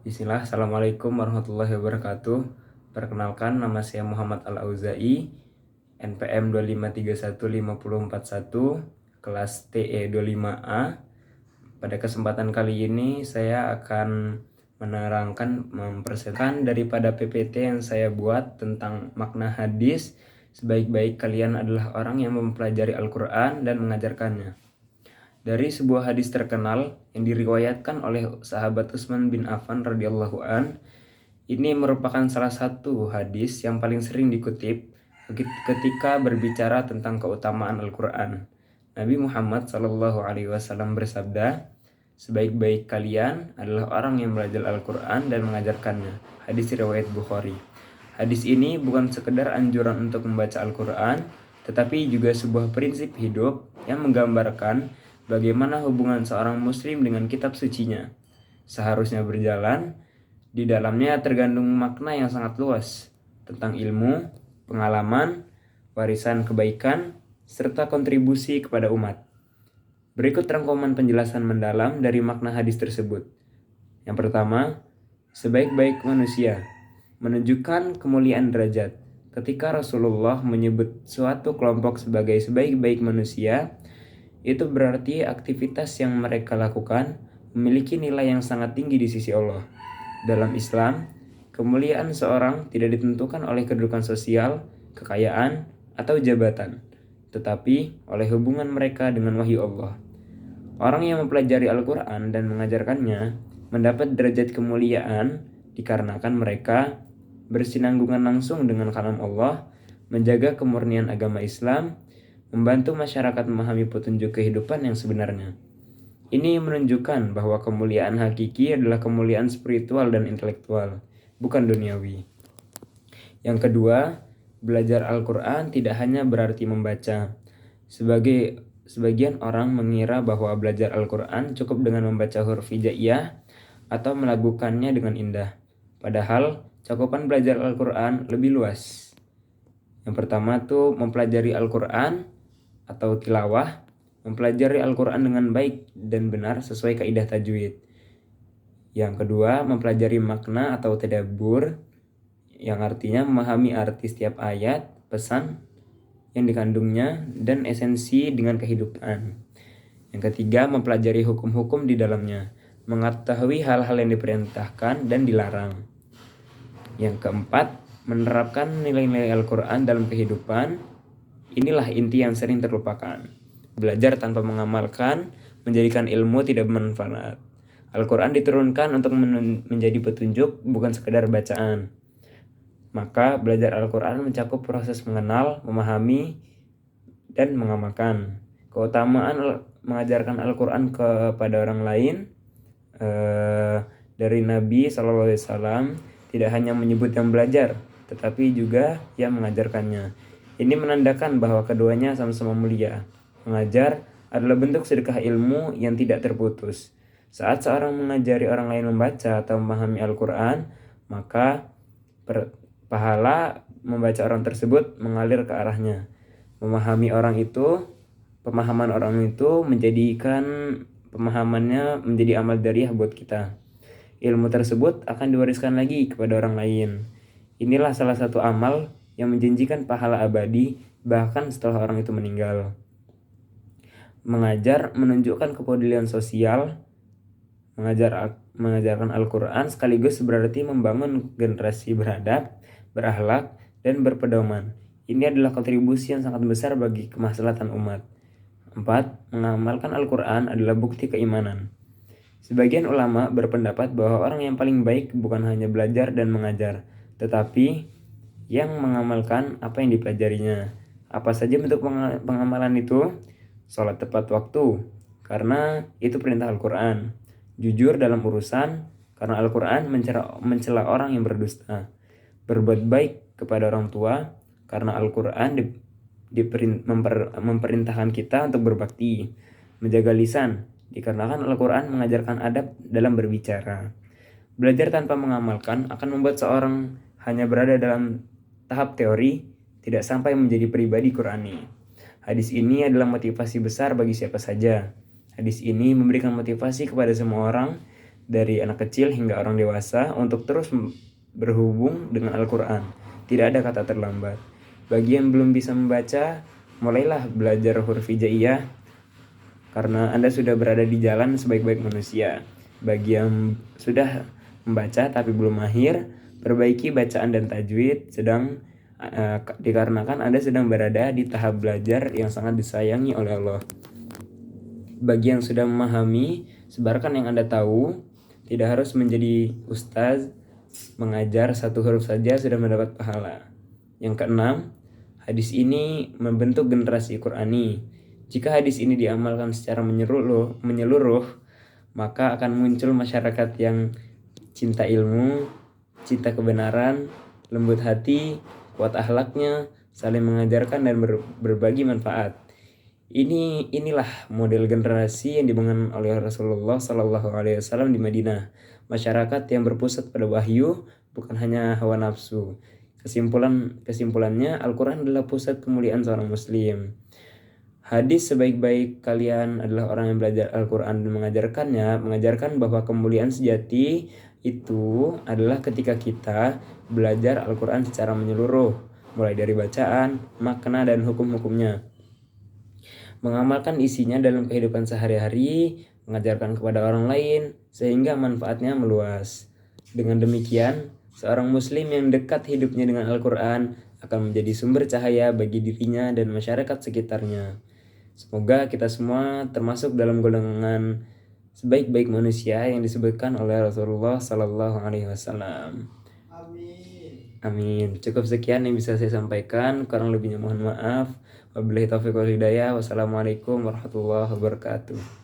Bismillah, Assalamualaikum warahmatullahi wabarakatuh. Perkenalkan, nama saya Muhammad Al-Auzai, NPM 2531541, kelas TE 25A. Pada kesempatan kali ini saya akan mempresentasikan daripada PPT yang saya buat tentang makna hadis. Sebaik-baik kalian adalah orang yang mempelajari Al-Quran dan mengajarkannya. Dari sebuah hadis terkenal yang diriwayatkan oleh sahabat Utsman bin Affan radhiyallahu an, ini merupakan salah satu hadis yang paling sering dikutip ketika berbicara tentang keutamaan Al-Quran. Nabi Muhammad SAW bersabda, "Sebaik-baik kalian adalah orang yang belajar Al-Quran dan mengajarkannya." Hadis riwayat Bukhari. Hadis ini bukan sekedar anjuran untuk membaca Al-Quran, tetapi juga sebuah prinsip hidup yang menggambarkan bagaimana hubungan seorang muslim dengan kitab sucinya seharusnya berjalan. Di dalamnya tergandung makna yang sangat luas tentang ilmu, pengalaman, warisan kebaikan, serta kontribusi kepada umat. Berikut rangkuman penjelasan mendalam dari makna hadis tersebut. Yang pertama, sebaik-baik manusia menunjukkan kemuliaan derajat. Ketika Rasulullah menyebut suatu kelompok sebagai sebaik-baik manusia, itu berarti aktivitas yang mereka lakukan memiliki nilai yang sangat tinggi di sisi Allah. Dalam Islam, kemuliaan seorang tidak ditentukan oleh kedudukan sosial, kekayaan, atau jabatan, tetapi oleh hubungan mereka dengan wahyu Allah. Orang yang mempelajari Al-Quran dan mengajarkannya mendapat derajat kemuliaan dikarenakan mereka bersinanggungan langsung dengan kalam Allah, menjaga kemurnian agama Islam, membantu masyarakat memahami petunjuk kehidupan yang sebenarnya. Ini menunjukkan bahwa kemuliaan hakiki adalah kemuliaan spiritual dan intelektual, bukan duniawi. Yang kedua, belajar Al-Quran tidak hanya berarti membaca. Sebagian orang mengira bahwa belajar Al-Quran cukup dengan membaca huruf hijaiyah atau melakukannya dengan indah. Padahal, cakupan belajar Al-Quran lebih luas. Yang pertama tuh mempelajari Al-Quran atau tilawah, mempelajari Al-Quran dengan baik dan benar sesuai kaidah tajwid. Yang kedua, mempelajari makna atau tadabbur, yang artinya memahami arti setiap ayat, pesan yang dikandungnya, dan esensi dengan kehidupan. Yang ketiga, mempelajari hukum-hukum di dalamnya, mengetahui hal-hal yang diperintahkan dan dilarang. Yang keempat, menerapkan nilai-nilai Al-Quran dalam kehidupan. Inilah inti yang sering terlupakan. Belajar tanpa mengamalkan menjadikan ilmu tidak bermanfaat. Al-Quran diturunkan untuk menjadi petunjuk, bukan sekedar bacaan. Maka belajar Al-Quran mencakup proses mengenal, memahami, dan mengamalkan. Keutamaan mengajarkan Al-Quran kepada orang lain dari Nabi SAW tidak hanya menyebut yang belajar, tetapi juga yang mengajarkannya. Ini menandakan bahwa keduanya sama-sama mulia. Mengajar adalah bentuk sedekah ilmu yang tidak terputus. Saat seorang mengajari orang lain membaca atau memahami Al-Quran, maka pahala membaca orang tersebut mengalir ke arahnya. Pemahaman orang itu menjadikan pemahamannya menjadi amal jariah buat kita. Ilmu tersebut akan diwariskan lagi kepada orang lain. Inilah salah satu amal yang menjanjikan pahala abadi bahkan setelah orang itu meninggal. Mengajar menunjukkan kepedulian sosial. Mengajarkan Al-Quran sekaligus berarti membangun generasi beradab, berakhlak, dan berpedoman. Ini adalah kontribusi yang sangat besar bagi kemaslahatan umat. 4. Mengamalkan Al-Quran adalah bukti keimanan. Sebagian ulama berpendapat bahwa orang yang paling baik bukan hanya belajar dan mengajar, tetapi yang mengamalkan apa yang dipelajarinya. Apa saja bentuk pengamalan itu? Sholat tepat waktu, karena itu perintah Al-Quran. Jujur dalam urusan, karena Al-Quran mencela orang yang berdusta. Berbuat baik kepada orang tua, karena Al-Quran memperintahkan kita untuk berbakti. Menjaga lisan, dikarenakan Al-Quran mengajarkan adab dalam berbicara. Belajar tanpa mengamalkan akan membuat seorang hanya berada dalam tahap teori, tidak sampai menjadi pribadi Qurani. Hadis ini adalah motivasi besar bagi siapa saja. Hadis ini memberikan motivasi kepada semua orang dari anak kecil hingga orang dewasa untuk terus berhubung dengan Al-Quran. Tidak ada kata terlambat. Bagi yang belum bisa membaca, mulailah belajar huruf hijaiyah karena Anda sudah berada di jalan sebaik-baik manusia. Bagi yang sudah membaca tapi belum mahir, perbaiki bacaan dan tajwid dikarenakan Anda sedang berada di tahap belajar yang sangat disayangi oleh Allah. Bagi yang sudah memahami, sebarkan yang Anda tahu. Tidak harus menjadi ustaz, mengajar satu huruf saja sudah mendapat pahala. Yang keenam, hadis ini membentuk generasi Qur'ani. Jika hadis ini diamalkan secara menyeluruh, maka akan muncul masyarakat yang cinta ilmu, cinta kebenaran, lembut hati, kuat akhlaknya, saling mengajarkan dan berbagi manfaat. Inilah model generasi yang dibangun oleh Rasulullah SAW di Madinah. Masyarakat yang berpusat pada wahyu, bukan hanya hawa nafsu. Kesimpulannya, Al-Quran adalah pusat kemuliaan seorang muslim. Hadis sebaik-baik kalian adalah orang yang belajar Al-Quran dan mengajarkan bahwa kemuliaan sejati itu adalah ketika kita belajar Al-Quran secara menyeluruh, mulai dari bacaan, makna, dan hukum-hukumnya. Mengamalkan isinya dalam kehidupan sehari-hari, mengajarkan kepada orang lain, sehingga manfaatnya meluas. Dengan demikian, seorang muslim yang dekat hidupnya dengan Al-Quran akan menjadi sumber cahaya bagi dirinya dan masyarakat sekitarnya. Semoga kita semua termasuk dalam golongan sebaik-baik manusia yang disebutkan oleh Rasulullah SAW. Amin. Cukup sekian yang bisa saya sampaikan. Kurang lebihnya mohon maaf. Wabillahi taufiq wal hidayah. Wassalamualaikum warahmatullahi wabarakatuh.